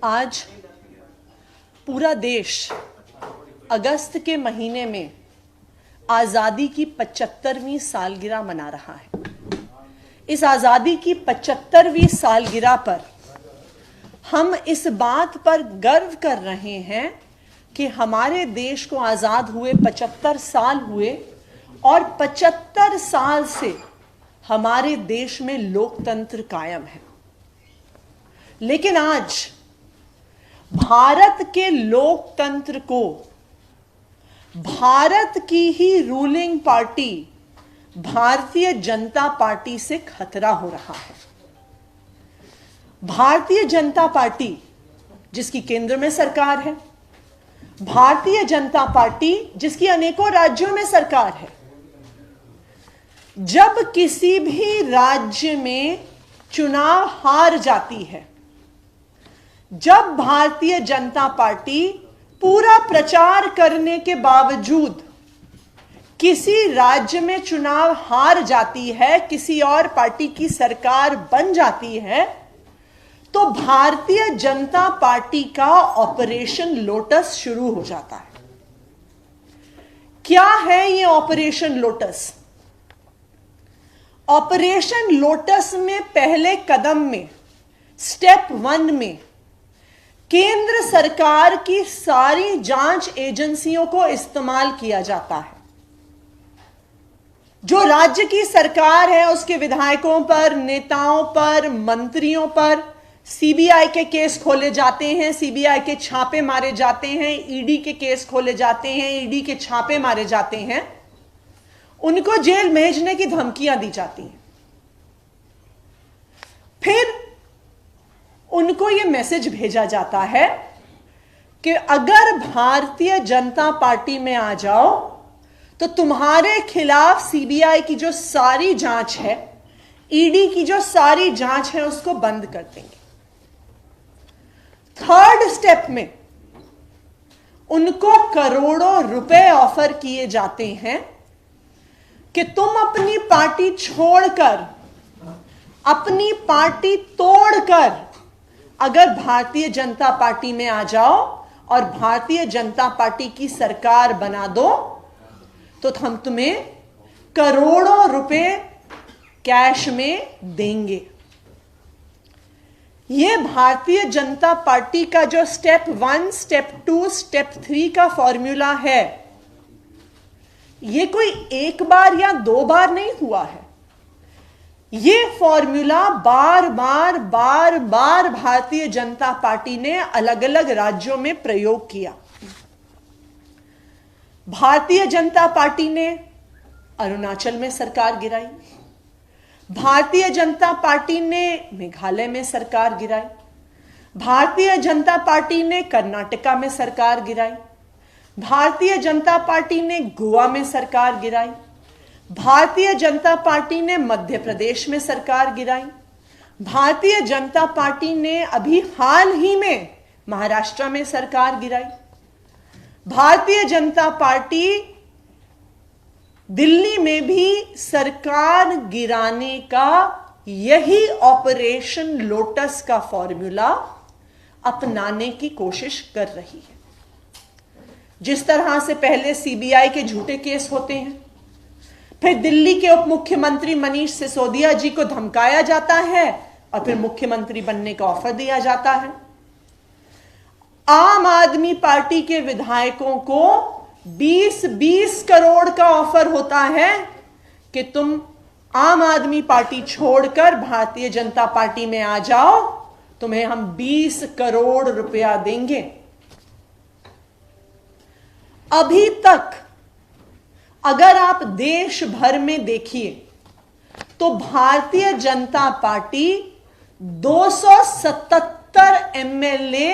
आज पूरा देश अगस्त के महीने में आज़ादी की 75वीं सालगिरह मना रहा है। इस आज़ादी की 75वीं सालगिरह पर हम इस बात पर गर्व कर रहे हैं कि हमारे देश को आज़ाद हुए 75 साल हुए और 75 साल से हमारे देश में लोकतंत्र कायम है। लेकिन आज भारत के लोकतंत्र को भारत की ही ruling party Bharatiya Janata party से खतरा हो रहा है। भारतीय जनता पार्टी जिसकी केंद्र में सरकार है, भारतीय जनता पार्टी जिसकी अनेकों राज्यों में सरकार है, जब किसी भी राज्य में चुनाव हार जाती है, जब भारतीय जनता पार्टी पूरा प्रचार करने के बावजूद किसी राज्य में चुनाव हार जाती है, किसी और पार्टी की सरकार बन जाती है, तो भारतीय जनता पार्टी का ऑपरेशन लोटस शुरू हो जाता है। क्या है यह ऑपरेशन लोटस? ऑपरेशन लोटस में पहले कदम में, स्टेप 1 में केंद्र सरकार की सारी जांच एजेंसियों को इस्तेमाल किया जाता है। जो राज्य की सरकार है उसके विधायकों पर, नेताओं पर, मंत्रियों पर सीबीआई के केस खोले जाते हैं, सीबीआई के छापे मारे जाते हैं, ईडी के केस खोले जाते हैं, ईडी के छापे मारे जाते हैं, उनको जेल भेजने की धमकियां दी जाती हैं। फिर उनको यह मैसेज भेजा जाता है कि अगर भारतीय जनता पार्टी में आ जाओ तो तुम्हारे खिलाफ सीबीआई की जो सारी जांच है, ईडी की जो सारी जांच है, उसको बंद कर देंगे। थर्ड स्टेप में उनको करोड़ों रुपए ऑफर किए जाते हैं कि तुम अपनी पार्टी छोड़कर, अपनी पार्टी तोड़कर अगर भारतीय जनता पार्टी में आ जाओ और भारतीय जनता पार्टी की सरकार बना दो तो हम तुम्हें करोड़ों रुपए कैश में देंगे। यह भारतीय जनता पार्टी का जो स्टेप 1, स्टेप 2, स्टेप 3 का फॉर्मूला है, यह कोई एक बार या 2 बार नहीं हुआ है। यह फॉर्मूला बार बार भारतीय जनता पार्टी ने अलग अलग राज्यों में प्रयोग किया। भारतीय जनता पार्टी ने अरुणाचल में सरकार गिराई, भारतीय जनता पार्टी ने मेघालय में सरकार गिराई, भारतीय जनता पार्टी ने कर्नाटका में सरकार गिराई, भारतीय जनता पार्टी ने गोवा में सरकार गिराई, भारतीय जनता पार्टी ने मध्य प्रदेश में सरकार गिराई, भारतीय जनता पार्टी ने अभी हाल ही में महाराष्ट्र में सरकार गिराई, भारतीय जनता पार्टी दिल्ली में भी सरकार गिराने का यही ऑपरेशन लोटस का फॉर्मूला अपनाने की कोशिश कर रही है। जिस तरह से पहले सीबीआई के झूठे केस होते हैं, फिर दिल्ली के उप मुख्यमंत्री मनीष सिसोदिया जी को धमकाया जाता है और फिर मुख्यमंत्री बनने का ऑफर दिया जाता है। आम आदमी पार्टी के विधायकों को 20-20 करोड़ का ऑफर होता है कि तुम आम आदमी पार्टी छोड़कर भारतीय जनता पार्टी में आ जाओ, तुम्हें हम 20 करोड़ रुपया देंगे। अभी तक अगर आप देश भर में देखिए तो Bharatiya Janata party 277 MLA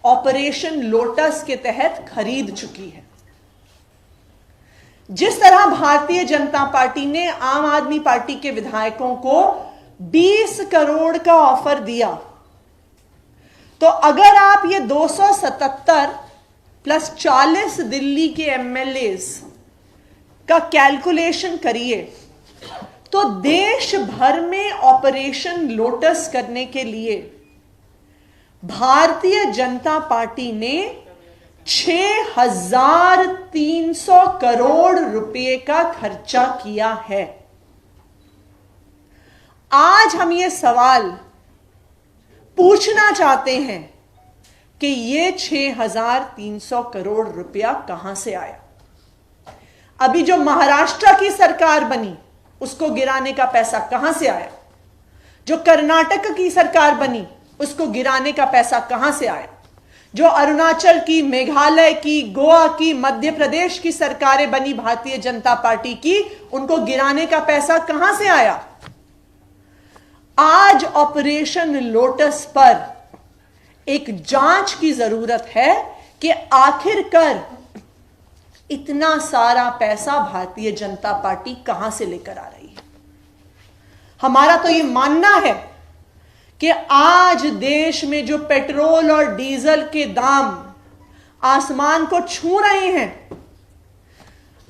operation lotus के तहत खरीद चुकी है। जिस तरह भारतीय जनता पार्टी ने आम आदमी पार्टी के विधायकों को 20 करोड़ का ऑफर दिया, तो अगर आप ये 277 प्लस 40 दिल्ली के एमएलए का कैलकुलेशन करिए तो देश भर में ऑपरेशन लोटस करने के लिए भारतीय जनता पार्टी ने 6,300 करोड़ रुपए का खर्चा किया है। आज हम ये सवाल पूछना चाहते हैं कि ये 6,300 करोड़ रुपया कहां से आया। अभी जो महाराष्ट्र की सरकार बनी उसको गिराने का पैसा कहां से आया। जो कर्नाटक की सरकार बनी उसको गिराने का पैसा कहां से आया। जो अरुणाचल की, मेघालय की, गोवा की, मध्य प्रदेश की सरकारें बनी भारतीय जनता पार्टी की, उनको गिराने का पैसा कहां से आया। आज ऑपरेशन लोटस पर एक जांच की जरूरत है कि आखिरकार इतना सारा पैसा भारतीय जनता पार्टी कहां से लेकर आ रही है। हमारा तो यह मानना है कि आज देश में जो पेट्रोल और डीजल के दाम आसमान को छू रहे हैं,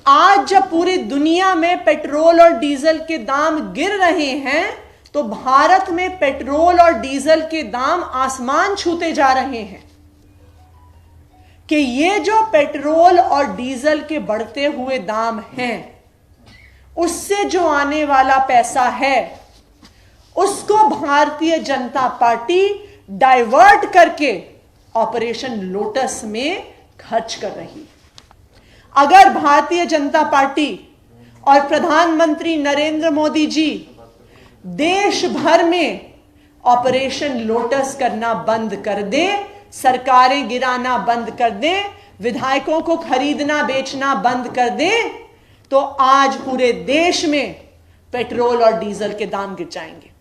आज जब पूरी दुनिया में पेट्रोल और डीजल के दाम गिर रहे हैं, तो भारत में पेट्रोल और डीजल के दाम आसमान छूते जा रहे हैं। कि ये जो पेट्रोल और डीजल के बढ़ते हुए दाम हैं, उससे जो आने वाला पैसा है, उसको भारतीय जनता पार्टी डाइवर्ट करके ऑपरेशन लोटस में खर्च कर रही है। अगर भारतीय जनता पार्टी और प्रधानमंत्री नरेंद्र मोदी जी देश भर में ऑपरेशन लोटस करना बंद कर दे, सरकारें गिराना बंद कर दे, विधायकों को खरीदना बेचना बंद कर दे, तो आज पूरे देश में पेट्रोल और डीजल के दाम गिर जाएंगे।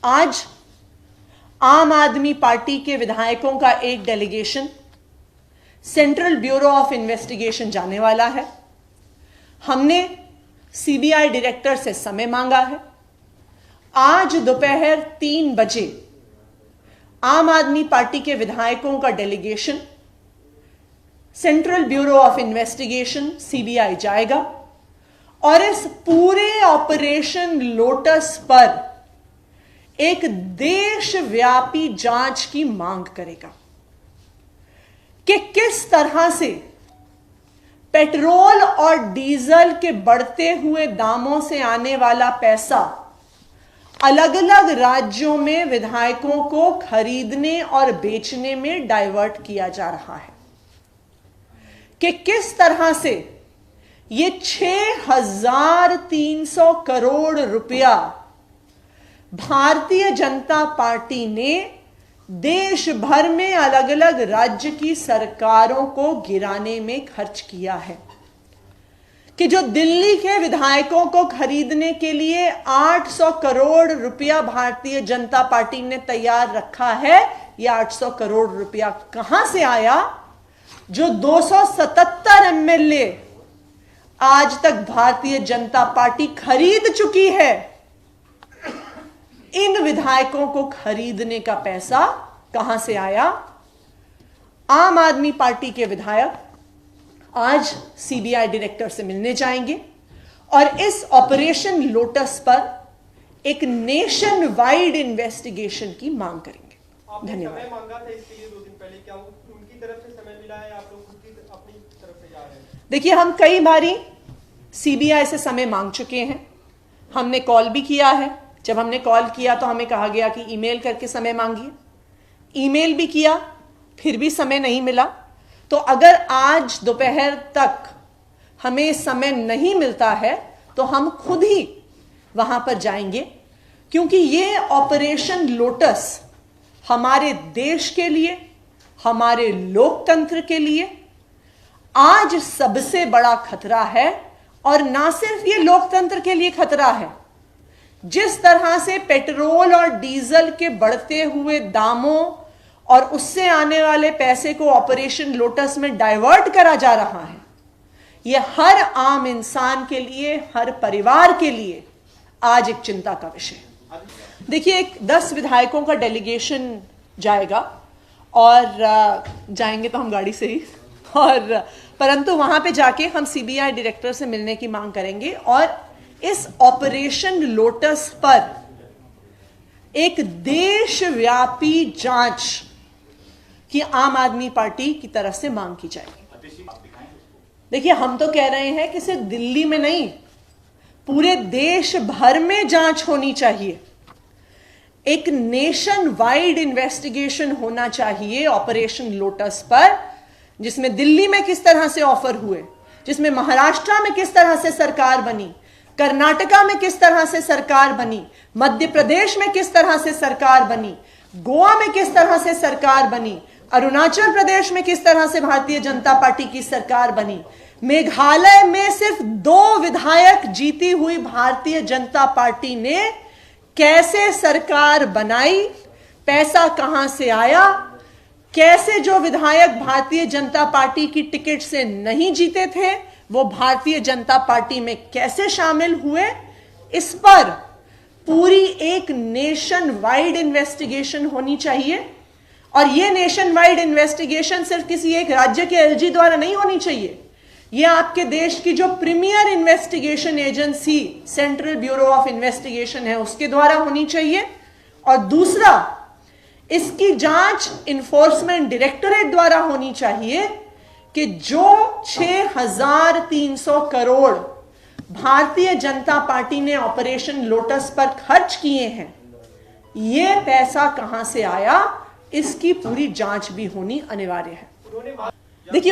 आज आम आदमी पार्टी के विधायकों का एक delegation central bureau of investigation जाने वाला है। हमने सीबीआई डायरेक्टर से समय मांगा है। आज दोपहर 3 बजे आम आदमी पार्टी के विधायकों का delegation central bureau of investigation CBI जाएगा और इस पूरे ऑपरेशन लोटस पर एक देशव्यापी जांच की मांग करेगा कि किस तरह से पेट्रोल और डीजल के बढ़ते हुए दामों से आने वाला पैसा अलग अलग राज्यों में विधायकों को खरीदने और बेचने में डाइवर्ट किया जा रहा है। कि किस तरह से ये 6,300 करोड़ रुपया भारतीय जनता पार्टी ने देश भर में अलग अलग राज्य की सरकारों को गिराने में खर्च किया है। कि जो दिल्ली के विधायकों को खरीदने के लिए 800 करोड़ रुपया भारतीय जनता पार्टी ने तैयार रखा है, यह 800 करोड़ रुपया कहां से आया। जो 277 एमएलए आज तक भारतीय जनता पार्टी खरीद चुकी है, इन विधायकों को खरीदने का पैसा कहां से आया। आम आदमी पार्टी के विधायक आज सीबीआई डायरेक्टर से मिलने जाएंगे और इस ऑपरेशन लोटस पर एक नेशन वाइड इन्वेस्टिगेशन की मांग करेंगे। धन्यवाद। समय मांगा था इसके लिए 2 दिन पहले, क्या उनकी तरफ से समय मिला है, आप लोग अपनी तरफ से जा रहे हैं? देखिए, हम कई बारी सीबीआई से समय मांग चुके हैं। हमने कॉल भी किया है। जब हमने कॉल किया तो हमें कहा गया कि ईमेल करके समय मांगिए। ईमेल भी किया, फिर भी समय नहीं मिला। तो अगर आज दोपहर तक हमें समय नहीं मिलता है तो हम खुद ही वहां पर जाएंगे, क्योंकि ये ऑपरेशन लोटस हमारे देश के लिए, हमारे लोकतंत्र के लिए आज सबसे बड़ा खतरा है। और ना सिर्फ ये लोकतंत्र के लिए खतरा है, जिस तरह से पेट्रोल और डीजल के बढ़ते हुए दामों और उससे आने वाले पैसे को ऑपरेशन लोटस में डाइवर्ट करा जा रहा है, यह हर आम इंसान के लिए, हर परिवार के लिए आज एक चिंता का विषय है। देखिए, 10 विधायकों का डेलीगेशन जाएगा और जाएंगे तो हम गाड़ी से ही, और परंतु वहां पे जाके हम सीबीआई डायरेक्टर से मिलने की मांग करेंगे और इस ऑपरेशन लोटस पर एक देशव्यापी जांच की आम आदमी पार्टी की तरफ से मांग की जाएगी। देखिए, हम तो कह रहे हैं कि सिर्फ दिल्ली में नहीं, पूरे देश भर में जांच होनी चाहिए। एक नेशन वाइड इन्वेस्टिगेशन होना चाहिए ऑपरेशन लोटस पर, जिसमें दिल्ली में किस तरह से ऑफर हुए, जिसमें महाराष्ट्र में किस तरह से सरकार बनी, कर्नाटका में किस तरह से सरकार बनी, मध्य प्रदेश में किस तरह से सरकार बनी, गोवा में किस तरह से सरकार बनी, अरुणाचल प्रदेश में किस तरह से भारतीय जनता पार्टी की सरकार बनी, मेघालय में सिर्फ 2 विधायक जीती हुई भारतीय जनता पार्टी ने कैसे सरकार बनाई, पैसा कहां से आया, कैसे जो विधायक भारतीय जनता पार्टी की टिकट से नहीं जीते थे वो भारतीय जनता पार्टी में कैसे शामिल हुए, इस पर पूरी एक नेशन वाइड इन्वेस्टिगेशन होनी चाहिए। और यह नेशन वाइड इन्वेस्टिगेशन सिर्फ किसी एक राज्य के एलजी द्वारा नहीं होनी चाहिए, यह आपके देश की जो premier investigation agency central bureau of investigation है उसके द्वारा होनी चाहिए। और दूसरा, इसकी जांच इन्फोर्समेंट डायरेक्टोरेट द्वारा होनी चाहिए कि जो 6,300 करोड़ भारतीय जनता पार्टी ने ऑपरेशन लोटस पर खर्च किए हैं, यह पैसा कहां से आया, इसकी पूरी जांच भी होनी अनिवार्य है। देखिए,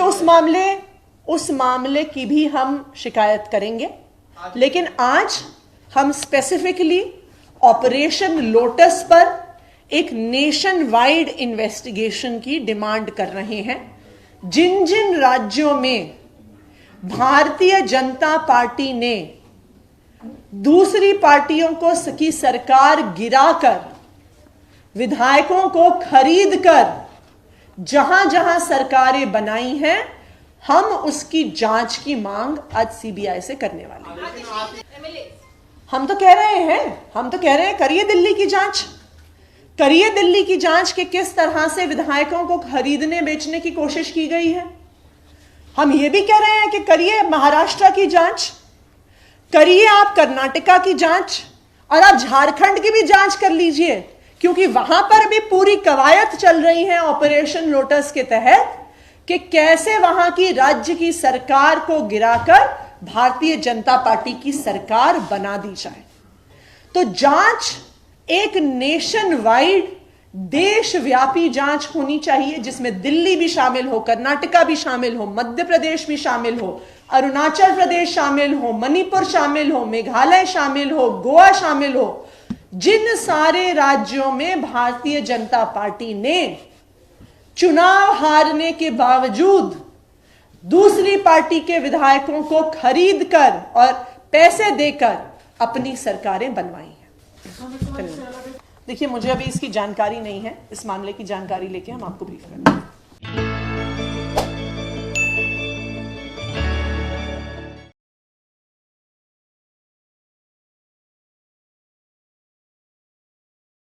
उस मामले की भी हम शिकायत करेंगे, लेकिन आज हम स्पेसिफिकली ऑपरेशन लोटस पर एक नेशन वाइड इन्वेस्टिगेशन की डिमांड कर रहे हैं। जिन जिन राज्यों में भारतीय जनता पार्टी ने दूसरी पार्टियों को की सरकार गिराकर, विधायकों को खरीदकर जहां जहां सरकारें बनाई हैं, हम उसकी जांच की मांग आज सीबीआई से करने वाले हैं। हम तो कह रहे हैं करिए दिल्ली की जांच, करिए दिल्ली की जांच कि किस तरह से विधायकों को खरीदने बेचने की कोशिश की गई है। हम ये भी कह रहे हैं कि करिए महाराष्ट्र की जांच, करिए आप कर्नाटका की जांच, और आप झारखंड की भी जांच कर लीजिए, क्योंकि वहां पर भी पूरी कवायद चल रही है ऑपरेशन लोटस के तहत कि कैसे वहां की राज्य की सरकार को गिराकर भारतीय जनता पार्टी की सरकार बना दी जाए। तो जांच एक नेशन वाइड देशव्यापी जांच होनी चाहिए, जिसमें दिल्ली भी शामिल हो, कर्नाटका भी शामिल हो, मध्य प्रदेश भी शामिल हो, अरुणाचल प्रदेश शामिल हो, मणिपुर शामिल हो, मेघालय शामिल हो, गोवा शामिल हो। जिन सारे राज्यों में भारतीय जनता पार्टी ने चुनाव हारने के बावजूद दूसरी पार्टी के विधायकों को खरीदकर और पैसे देकर अपनी सरकारें बनवाई हैं। देखिए, मुझे अभी इसकी जानकारी नहीं है, इस मामले की जानकारी लेके हम आपको ब्रीफ करेंगे।